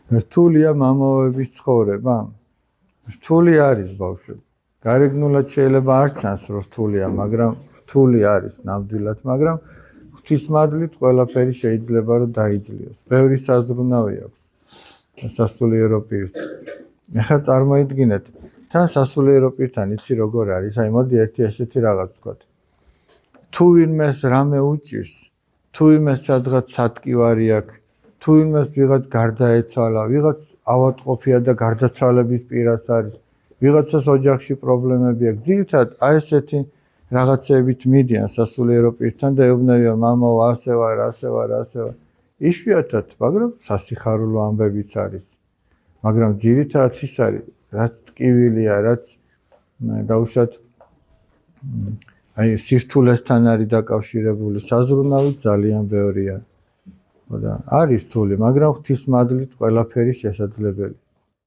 რთულია მამაოების ცხოვრება? რთული არის ბავშვები. გარეგნულად შეიძლება არ ჩანს რომ რთულია, მაგრამ რთული არის ნამდვილად, მაგრამ ღვთისმადლით ყველაფერი შეიძლება რომ დაიძლიოს. ბევრი საზრუნავი აქვს სასულიერო პირს. ახლა წარმოიდგინეთ, თან სასულიერო პირთან იცი როგორ არის? აი მოდი ერთი ესეთი რაღაც ვთქვათ. თუ ვინმეს რამე უჭირს, თუ ვინმეს სადღაც სატკივარი აქვს, თუ ვინმეს ვიღაც გარდაეცვალა, ვიღაც ავადმყოფია და გარდაცვალების პირას არის, ვიღაცას ოჯახში პრობლემები აქვს. ძირითადად აი ესეთი რაღაცებით მიდიან სასულიერო პირთან და ეუბნებიან მამაო ასე ვარ, ასე ვარ, ასე ვარ. იშვიათად, მაგრამ სასიხარულო ამბებიც არის. მაგრამ ძირითადად ის არის, რაც ტკივილია, რაც დაუშვათ აი სირთულესთან არის დაკავშირებული, საზრუნავი ძალიან ბევრია. და არის რთული, მაგრამ ღვთისმადლით ყველაფერი შესაძლებელი.